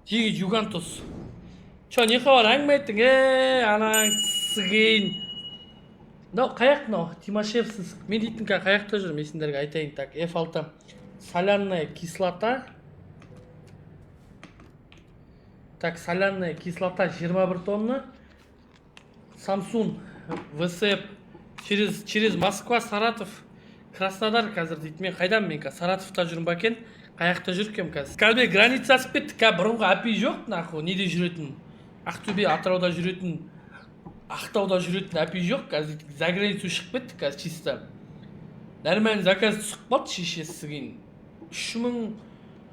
Жиги Югантус. Чо не хабар әңгіме айттың, анаң сыгейін. Мынау қаяқ мынау? Тимошевск. Мен дейтін қаяқта жүрмін, мен сендерге айтайын. Так, F6. Соляная кислота. Так, соляная кислота 21 тонна. Samsung ВСП через Москва, Саратов, Краснодар қазір дейді. Мен қайдам, мен Саратовта жүрмін ба екен, қаяқта жүркем қазір. Қазір граница асып кетті, бұрынғы API жоқ, нахуй, неде жүретін? Ақтөбе, Атырауда жүретін, Ақтауда жүретін API жоқ, қазір за границу шығып кетті, қазір чисто. Нормально заказ түсіп қалды шешесі кейін. 3000,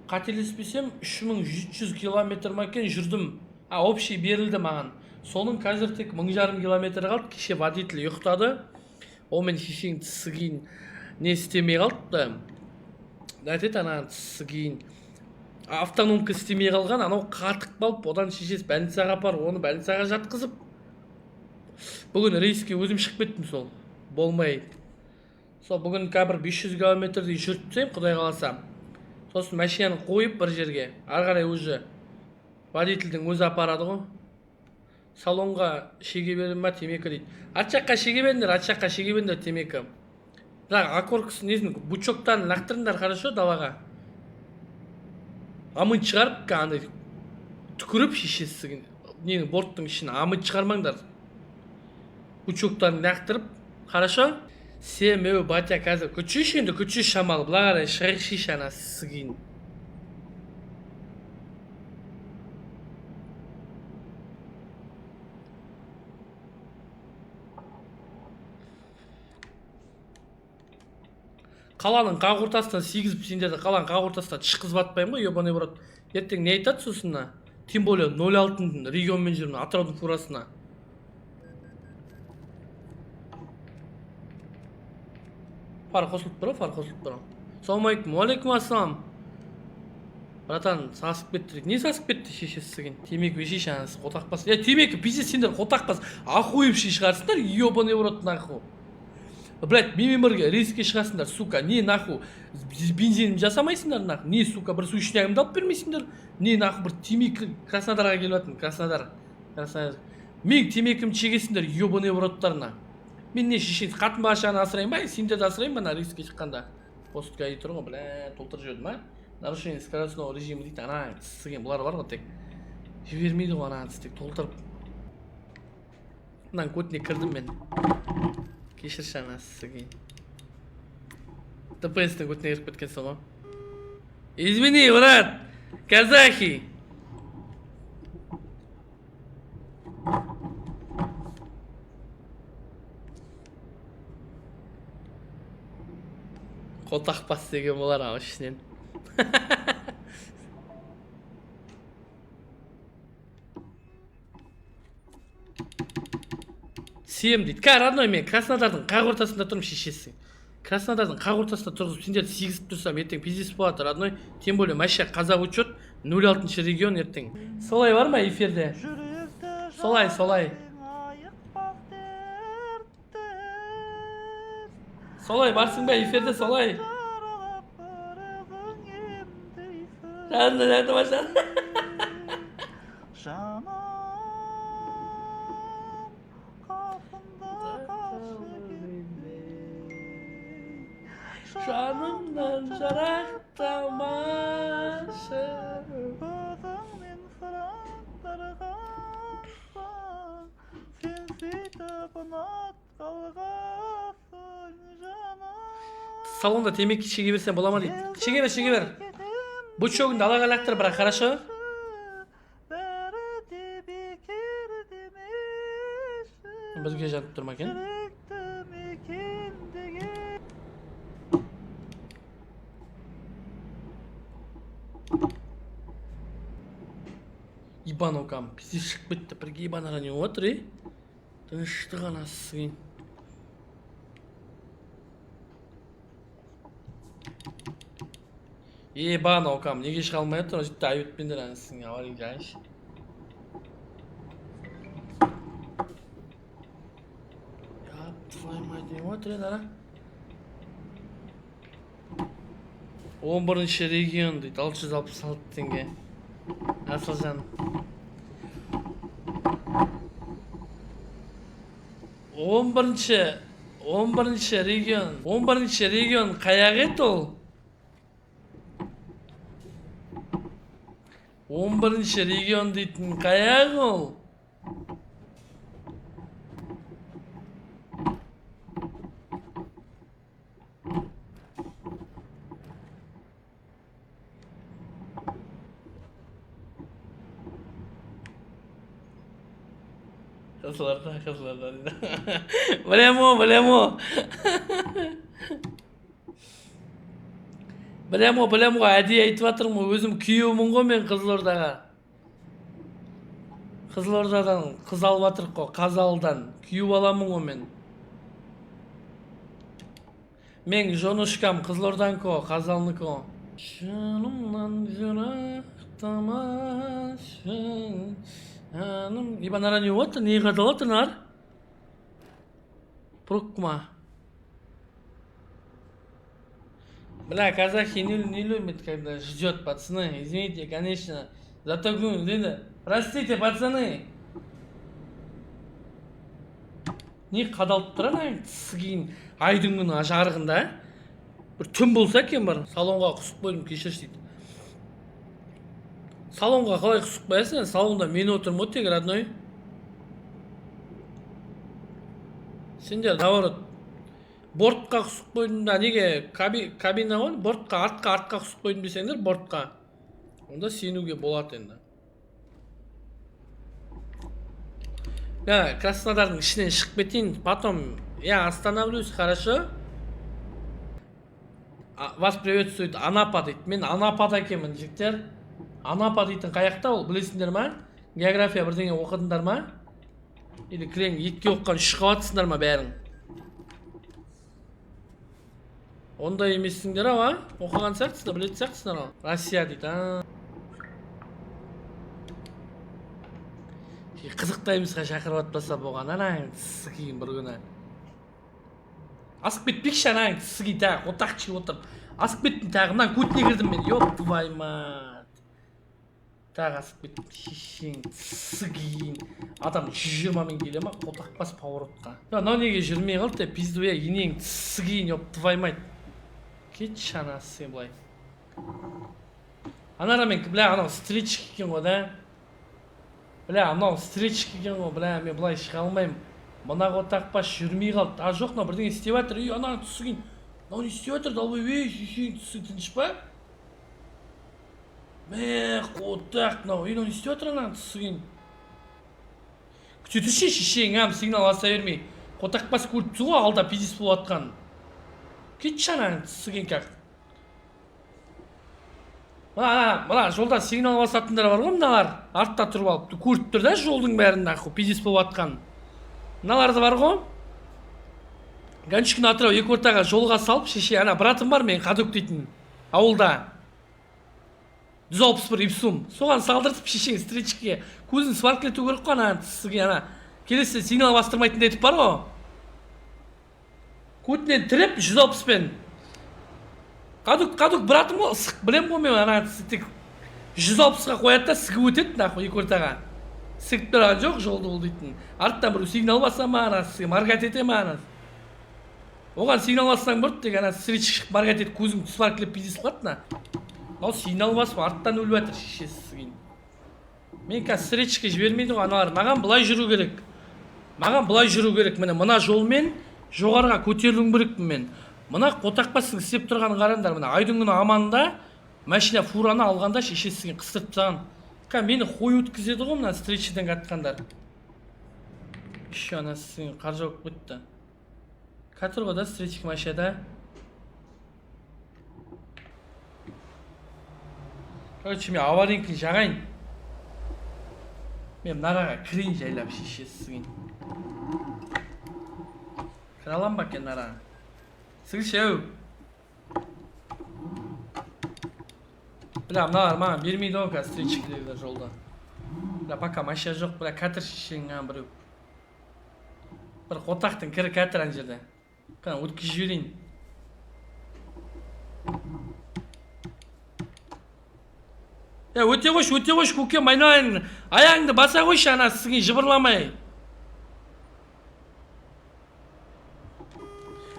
қателеспесем, 3700 километр ма екен жүрдім. Общий берілді маған. Соның қазір тек 1500 километр қалды. Кеше водитель ұйықтады. Ол мен шешең тісі кейін не істемей қалды. Айтады ана тісі кейін автономка істемей қалған, анау қатық қалып, одан шешесі больницаға апарып, оны больницаға жатқызып. Бүгін рейске өзім шығып кеттім сол. Болмай. Сол бүгін бір 500 километрдей жүртсем, құдай қаласа. Сосын машинаны қойып бір жерге. Ары қарай уже водительдің өзі апарады ғой. Салонға шеге берін ма темекі дейді. Арт жаққа шеге беріңдер, арт жаққа шеге беріңдер темекі. Бірақ аккорксын несін бучоктан лақтырыңдар хорошо далаға. Амын шығарып қандай түкіріп шешесі нені борттың ішіне амын шығармаңдар. Бучоктан лақтырып хорошо. Сен мәу батя қазір күтшіш енді күтшіш шамалы бұлағарай шығыр шишана сігейін. Қаланың қақ ортасынан сегізіп сендерді қаланың қақ ортасынан шыққызып атпаймын ғой, ебаный брат. Ертең не айтады сосына? Тем более 06 регионмен жүрмін, Атыраудың фурасына. Фар қосылып тұр, фар қосылып тұр. Саламалейкум, алейкум ассалам. Братан, сасып кетті. Не сасып кетті шешесі сізген? Темекі вешеш анасы, қотақпас. Темекі пиздец сендер қотақпас. Ахуевші шығарсыңдар, ебаный брат наху. Блять, мемемірге рейске шығасыңдар, сука, не наху бензинім жасамайсыңдар, наху, не, сука, бір су ішінягымды алып бермейсіңдер, не, наху, бір темекі Краснодарға келіп атын, Краснодар. Мен темекім чегесіңдер, ебаный бұраттарына. Мен не шешен, қатын башаны асырайын ба, сендерді асырайын ба, на рейске шыққанда. Постқа ей тұрған, блять, толтыр жүрдім, а? Нарушение скоростного режима дейді, ана, сізген, бұлар бар ғой тек. Жібермейді ғой, ана, тек толтырып. Мынан көтіне кірдім мен. Кешірші анасы кейін. ТПС'тің көтіне еріп кеткенсің ғой. Извини, брат, казахи. Қотақпас деген болар ау ішінен. Сем дейді. Родной, мен Краснодардың қақ ортасында тұрмын шешесің. Краснодардың қақ ортасында тұрғызып, сендерді сегізіп тұрсам, ертең пиздец болады, родной. Тем более, машина қазақ учет, 06 регион ертең. Солай бар ма эфирде? Солай, солай. Солай барсың ба эфирде, солай. Жанды машан. Жанымнан жарақтамашы. Өзіңмен сұрақтарға сен сөйтіп ұнат қалғасың жаным. Салонда темекі шеге берсен бола ма дейді. Шеге бер, шеге бер. Бучогыңды алаға лақтыр, бірақ хорошо? Бәрі де бекер демеші. Бізге жатып тұрма екен. Ибан окам, пиздец шығып кетті, бірге ибанаға не отыр, тыныштық анасы кейін. Ибан окам, неге шыға алмай отыр, жетті ай өтпендер анасың, аварин жайыншы. Твой мать, не отыр еді, ара? 11-ші регион дейді, 666 теңге. Асылжан. 11-ші регион қаяқ еді ол? 11-ші регион дейтін қаяқ ол? Қызылорда. Білем о. Білем ғой, әдейі айтып жатырмын ғой, өзім күйеуімін ғой мен Қызылордаға. Қызылордадан қыз алып жатырық қой, Қазалыдан күйеу аламын ғой мен. Мен жонушкам Қызылордан ко, Қазалыныкі ко. Жанымнан жырақтамашы. Ибанара не вот, не гадала ты нар? Прокма. Бля, казахи не любят, когда ждет, пацаны. Извините, конечно. Зато говорю, простите, пацаны. Не қадалып тұран сігейін айдың күні жарығында. Бір түн болса екен бар, салонға құсып қойдым, кешірші дейді. Салонға қалай құсып қоясың? Салонда мен отырмын тек родной. Сендер наоборот бортқа құсып қойдым да, неге кабина ғой, бортқа артқа құсып қойдым десеңдер, бортқа. Онда сенуге болады енді. Краснодардың ішінен шығып кетейін, потом я остановлюсь, хорошо? Вас приветствует Анапа дейді. Мен Анапада екенмін, жігіттер. Анапа дейтін қаяқта ол, білесіңдер ма? География бірдеңе оқыдыңдар ма? Или кілең етке оққан үш қабатсыңдар ма бәрің? Ондай емессіңдер ау, оқыған сияқтысыңдар, білетін сияқтысыңдар ау? Россия дейді, қызықтаймызға шақырып атпаса болған, анаң тісі кейін бір күні. Асып кетпекші анаң тісі кейін тағы, отақчы отырып. Асып кеттім тағымнан көтіне кірдім мен, ёп, твой мать. Тағы асып кеттім, шешең тісі кейін. Адам 120-мен келе ма, отақпас поворотқа. Нау неге жүрмей қалды, пиздуя, енең тісі кейін, ёп, твой мать. Кетші анасы сен бұлай. Анарамен, бля, анау стрички екен ғой, да? Бля, анау стрички екен ғой, бля, мен бұлай шыға алмаймын. Мына отақпас жүрмей қалды. А жоқ, мынау бірдеңе істеп жатыр, үй, ана түсі кейін. Мынау не істеп жатыр, далбай, шешең түсі тыныш па? Мә, қотақ, мынау, мынау не істеп жатыр, ана түсі кейін. Күте тұршы, шешең, сигнал аса бермей. Қотақпас көріп тұр ғой, алда пиздес болып атқан. Кетші ана түсі кейін как. Мына жолда сигнал басатындар бар ғой, мыналар артта тұрып алып, көріп тұр да жолдың бәрін нахуй пиздес болып атқан. Мыналарды бар ғой. Ганчикін атырау екі ортаға жолға салып, шеше, ана братым бар мен Қадөк дейтін ауылда. 161 ипсум. Соған салдыртып шешең стричкіге көзін сварклету керек қой, ана тісіге ана. Келесі сигнал бастырмайтын детіп бар ғой. Көтінен тіреп 160-пен. Қадөк братым ғой, сық білем ғой мен ана тік 160-ға қояды да сігі өтеді нахуй екі ортаға. Сігіп тұрған жоқ жолды ол дейтін. Арттан бір сигнал баса ма ана сігі маргат ете ма ана. Оған сигнал бассаң бұрды тек ана стричкік маргат ет көзің сварклеп пиздес қылады на. Ал сигнал басып арттан өліп жатыр шешесі сігін. Мен қазір стричкіге жібермейді ғой аналар. Маған былай жүру керек. Міне мына жолмен жоғарға көтерілуім керекпін мен. Мына қотақпасын істеп тұрған қараңдар. Мына айдың күні аманда машина фураны алғанда шешесіген қыстырып тастаған. Мені қой өткізеді ғой мына стричкіден қатқандар. Еще анасы қар жауып кетті. Қатыр ғой да стрички машинада. Короче, мен аваринкін жағайын. Мен нараға кірейін жайлап шешесіген. Кір алам ба кен нараға? Сіңші әу. Бля, мыналар маған бермейді ғой қазір стричкілерді жолда. Бля, пока машина жоқ, бля, кәтір шешеңген біреу. Бір қотақтың кірі кәтір ан жерде. Қана өткіз жіберейін. өте қойшы көкем, айналайын. Аяғыңды баса қойшы ана сізге жыбырламай.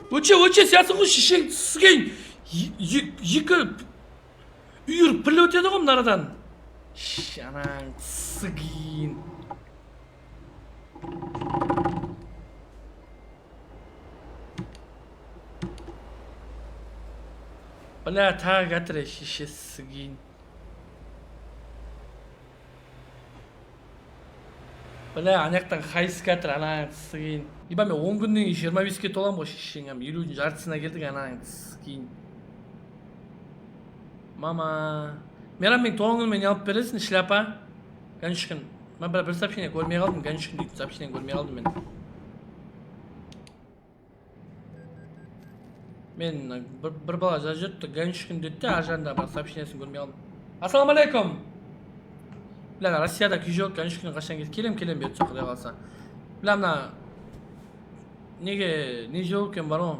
Өте сиясың ғой шешең сізген. Екі үйір пірлі өтеді ғой мұнарадан. Анаң сізген. Бля, тағы қатыры шешесі кейін. Бля, анаяқтан қайсы қатыр анаңыз кейін. Иба мен 10 күннен 25-ке толам ғой шешеңем. 50-дің жартысына келдік анаңыз кейін. Мама. Мерам мен туған күні мен алып бересің шляпа. Ганшкін. Мен бір сообщение көрмей қалдым. Ганшкін дейтін сообщение көрмей қалдым мен. Мен бір бала жазып жүрді, Ганшкін деді де, аржанда бір сообщениесін көрмей қалдым. Ассаламу алейкум. Бля, Россияда күй жоқ, Ганшкін қашан келем берді құдай қалса. Бля, мына неге не жоқ екен бар ғой.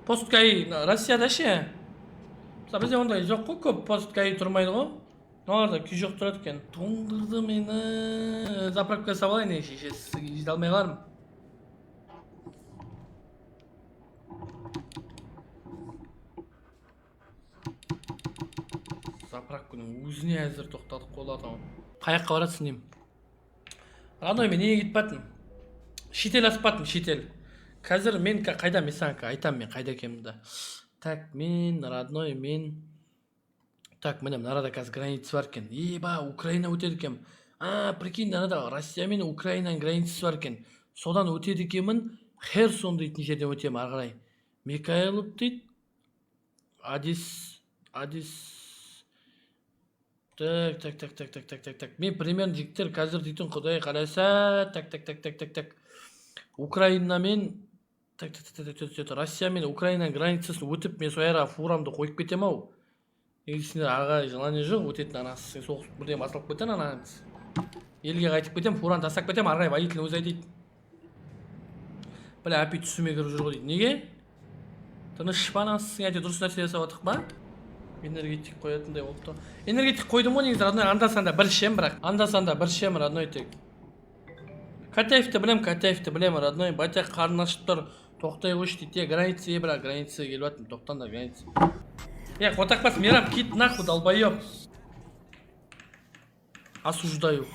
Посткай Россияда ше. Бізде ондай жоқ қой, көп посткай тұрмайды ғой. Мыналарда күй жоқ тұрады екен. Тоңдырды мені. Заправка салайын шешесі, жете алмай қалармын. Заправканың өзіне әзір тоқтадық қолатым. Қаяққа баратсың деймін. Родной, мен неге кетпатым? Шетел аспатым, шетел. Қазір мен қайда, мен саған айтам мен қайда екенімді. Так, мен, родной, мен. Так, міне, мынарада қазір граница бар екен. Еба, Украина өтеді екен. Прикинь, мынарада Россия мен Украинаның границасы бар екен. Содан өтеді екенмін. Херсон дейтін жерден өтемін ары қарай. Микаэлов дейді. Адис. Так. Мен примерно жігіттер қазір дейтін құдай қараса. Так. Украина мен Россия мен Украинаның границасын өтіп, мен сояра фурамды қойып кетем ау. Негізінде аға желание жоқ, өтетін анасы соғыс бірден басылып кетен анаңыз. Елге қайтып кетем, фуран тастап кетем, арғай водитель өзі дейді. Бля, әпей түсіме кіріп жүр ғой дейді. Неге? Тыныш па анасы, әте дұрыс нәрсе жасап атық ба? Энергетик қоятындай болыпты. Энергетик қойдым ғой негізі, родной, анда-санда бір шем, бірақ. Анда-санда бір шем, родной, тек. Катаевты білем, родной, батяқ қарын ашып тұр. Тоқтай қойшы дейді. Граница, бірақ граница келіп атым, тоқтаңдар граница. Қотақпас, Мерам, кит нахуй, долбоёб. Осуждаю.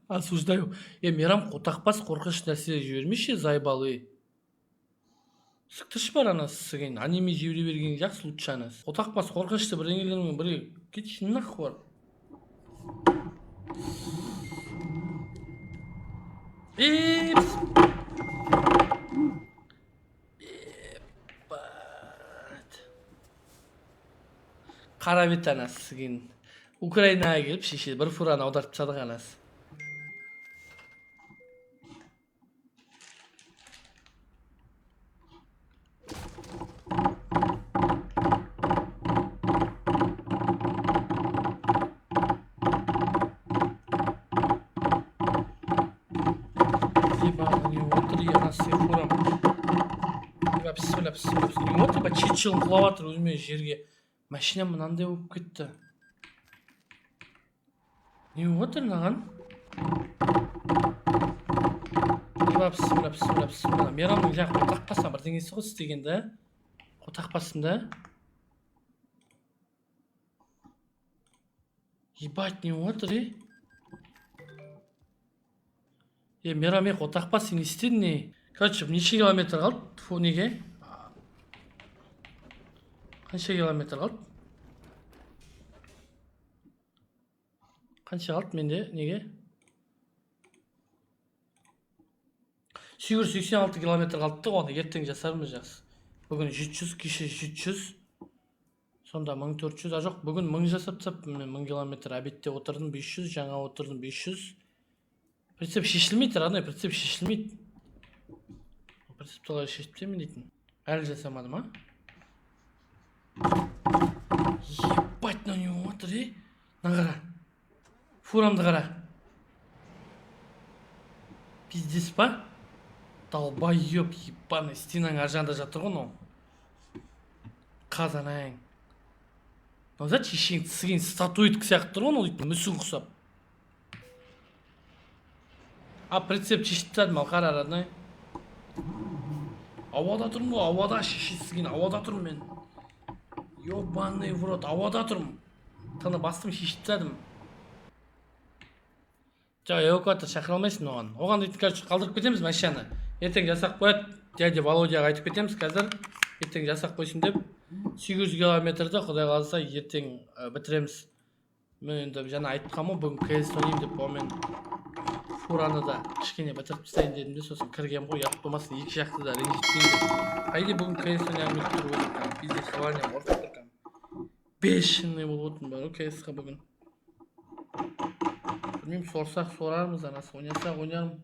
Осуждаю. Мерам, қотақпас, қорқыш нәрсе жібермеші, зайбалы. Сықтыш бар анасы сізген, аниме жібере берген жақсы лучше анасы. Қотақпас, қорқышты бірдеңелермен бірге кетші нахуй бар. Қара бет анасы сізген. Украинаға келіп шеше бір фураны аударып тастадық анасы. Ебаный, чечілін құлаватыр өзіме жерге. Машинам мынандай болып кетті. Не отыр наған? Бісміллә. Мерамның жаңа қотақпаса бірдеңесі ғой істегенді. Қотақпасында. Ебать, не отыр, Мерам, қотақпас, сен істедің не? Короче, неше километр қалды? Фу, неге? Қанша километр қалды? Қанша қалды менде? Неге? 86 километр қалды, оны ертең жасармыз жақсы. Бүгін 700, кеше 700. Сонда 1400, жоқ, бүгін 1000 жасап тап, 1000 километр обедте отырдым 500, жаңа отырдым 500. Прицеп шешілмейді, родной, прицеп шешілмейді. Прицеп толай шешіптемін дейтін. Әлі жасамадым, а? Ебать, на него отыр, Нағара. Фурамды қара. Пиздес па? Долбоёб ебаный, стенаның ар жағында жатыр ғой мынау. Қазанайың. Назар шешең тісіген статуэтка сияқты тұр ғой мынау дейтін мүсін құсап. А прицеп шешіп тастадым ал қара родной. Ауада тұрмын ғой, ауада шешесіген, ауада тұрмын мен. Ёбаный в рот, ауада тұрмын. Таны бастым шешіп тастадым. Жоқ, эвакуатор шақыра алмайсың оған. Оған дейтін, короче, қалдырып кетеміз машинаны. Ертең жасақ қояды, дядя Володяға айтып кетеміз қазір. Ертең жасақ қойсын деп. 800 километрді құдай қаласа ертең бітіреміз. Мен енді жаңа айтқам ғой, бүгін КС ойнайын деп, онымен фураны да кішкене бітіріп тастайын дедім де, сосын кіргем ғой, ұят болмасын, екі жақты да ренжітпейін деп. Қайде бүгін КС ойнайын деп тұрып отырмын, пиздец желанием ұрып тұрмын. Бешеный болып отырмын бар, КС-қа бүгін. Білмеймін, сорсақ сорармыз, анасы ойнасақ ойнармын.